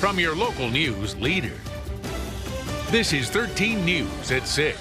from your local news leader. This is 13 News at 6.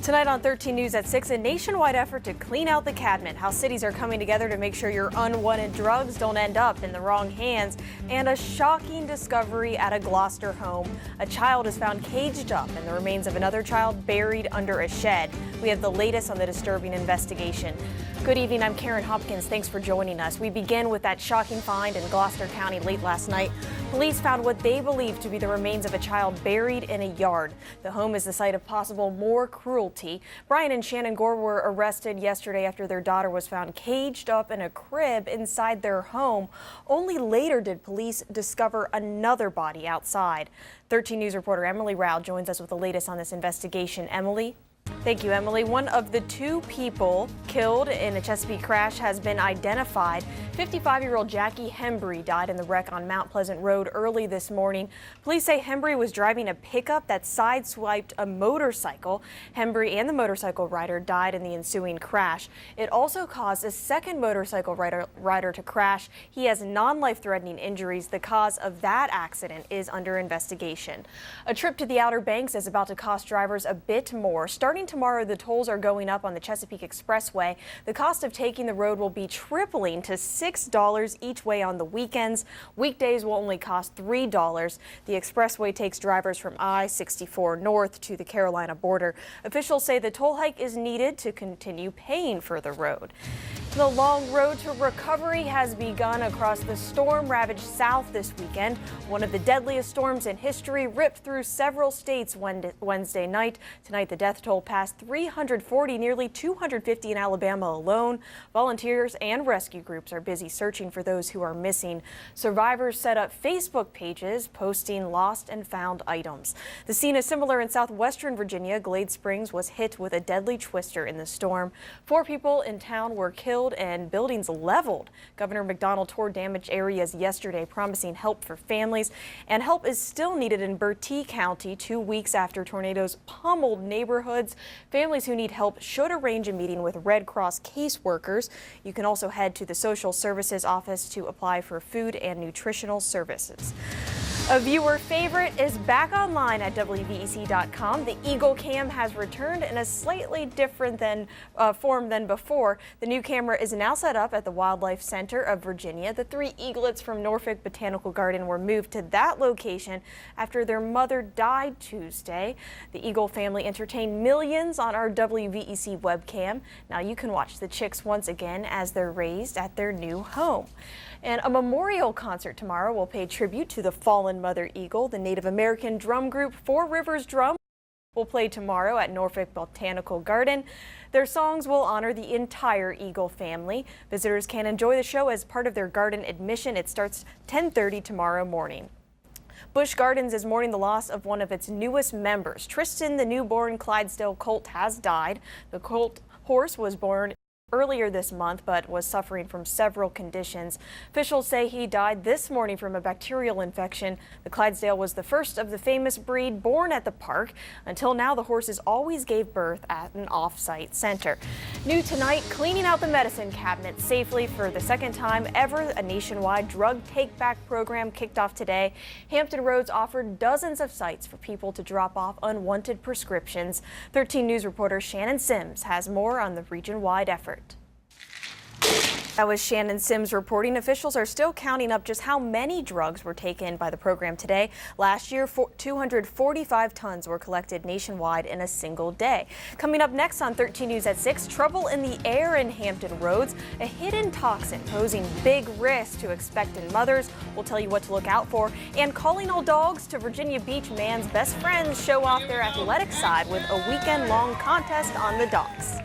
Tonight on 13 News at 6, a nationwide effort to clean out the cabinet, how cities are coming together to make sure your unwanted drugs don't end up in the wrong hands, and a shocking discovery at a Gloucester home. A child is found caged up and the remains of another child buried under a shed. We have the latest on the disturbing investigation. Good evening, I'm Karen Hopkins. Thanks for joining us. We begin with that shocking find in Gloucester County late last night. Police found what they believe to be the remains of a child buried in a yard. The home is the site of possible more cruelty. Brian and Shannon Gore were arrested yesterday after their daughter was found caged up in a crib inside their home. Only later did police discover another body outside. 13 News reporter Emily Rao joins us with the latest on this investigation. Emily? Thank you, Emily. One of the two people killed in a Chesapeake crash has been identified. 55-year-old Jackie Hembry died in the wreck on Mount Pleasant Road early this morning. Police say Hembry was driving a pickup that sideswiped a motorcycle. Hembry and the motorcycle rider died in the ensuing crash. It also caused a second motorcycle rider to crash. He has non-life-threatening injuries. The cause of that accident is under investigation. A trip to the Outer Banks is about to cost drivers a bit more. Starting tomorrow, the tolls are going up on the Chesapeake Expressway. The cost of taking the road will be tripling to $6 each way on the weekends. Weekdays will only cost $3. The expressway takes drivers from I-64 north to the Carolina border. Officials say the toll hike is needed to continue paying for the road. The long road to recovery has begun across the storm-ravaged South this weekend. One of the deadliest storms in history ripped through several states Wednesday night. Tonight, the death toll passed 340, nearly 250 in Alabama alone. Volunteers and rescue groups are busy searching for those who are missing. Survivors set up Facebook pages posting lost and found items. The scene is similar in southwestern Virginia. Glade Springs was hit with a deadly twister in the storm. 4 people in town were killed and buildings leveled. Governor McDonald toured damaged areas yesterday, promising help for families, and help is still needed in Bertie County 2 weeks after tornadoes pummeled neighborhoods. Families who need help should arrange a meeting with Red Cross caseworkers. You can also head to the Social Services Office to apply for food and nutritional services. A viewer favorite is back online at wvec.com. The Eagle Cam has returned in a slightly different form than before. The new camera is now set up at the Wildlife Center of Virginia. The 3 eaglets from Norfolk Botanical Garden were moved to that location after their mother died Tuesday. The Eagle family entertained millions on our WVEC webcam. Now you can watch the chicks once again as they're raised at their new home. And a memorial concert tomorrow will pay tribute to the fallen mother eagle. The Native American drum group Four Rivers Drum will play tomorrow at Norfolk Botanical Garden. Their songs will honor the entire eagle family. Visitors can enjoy the show as part of their garden admission. It starts 10:30 tomorrow morning. Busch Gardens is mourning the loss of one of its newest members. Tristan, the newborn Clydesdale colt, has died. The colt horse was born earlier this month, but was suffering from several conditions. Officials say he died this morning from a bacterial infection. The Clydesdale was the first of the famous breed born at the park. Until now, the horses always gave birth at an off-site center. New tonight, cleaning out the medicine cabinet safely for the second time ever. A nationwide drug take-back program kicked off today. Hampton Roads offered dozens of sites for people to drop off unwanted prescriptions. 13 News reporter Shannon Sims has more on the region-wide effort. That was Shannon Sims reporting. Officials are still counting up just how many drugs were taken by the program today. Last year, 245 tons were collected nationwide in a single day. Coming up next on 13 News at 6, trouble in the air in Hampton Roads, a hidden toxin posing big risks to expectant mothers. We'll tell you what to look out for. And calling all dogs to Virginia Beach, man's best friends show off their athletic side with a weekend-long contest on the docks.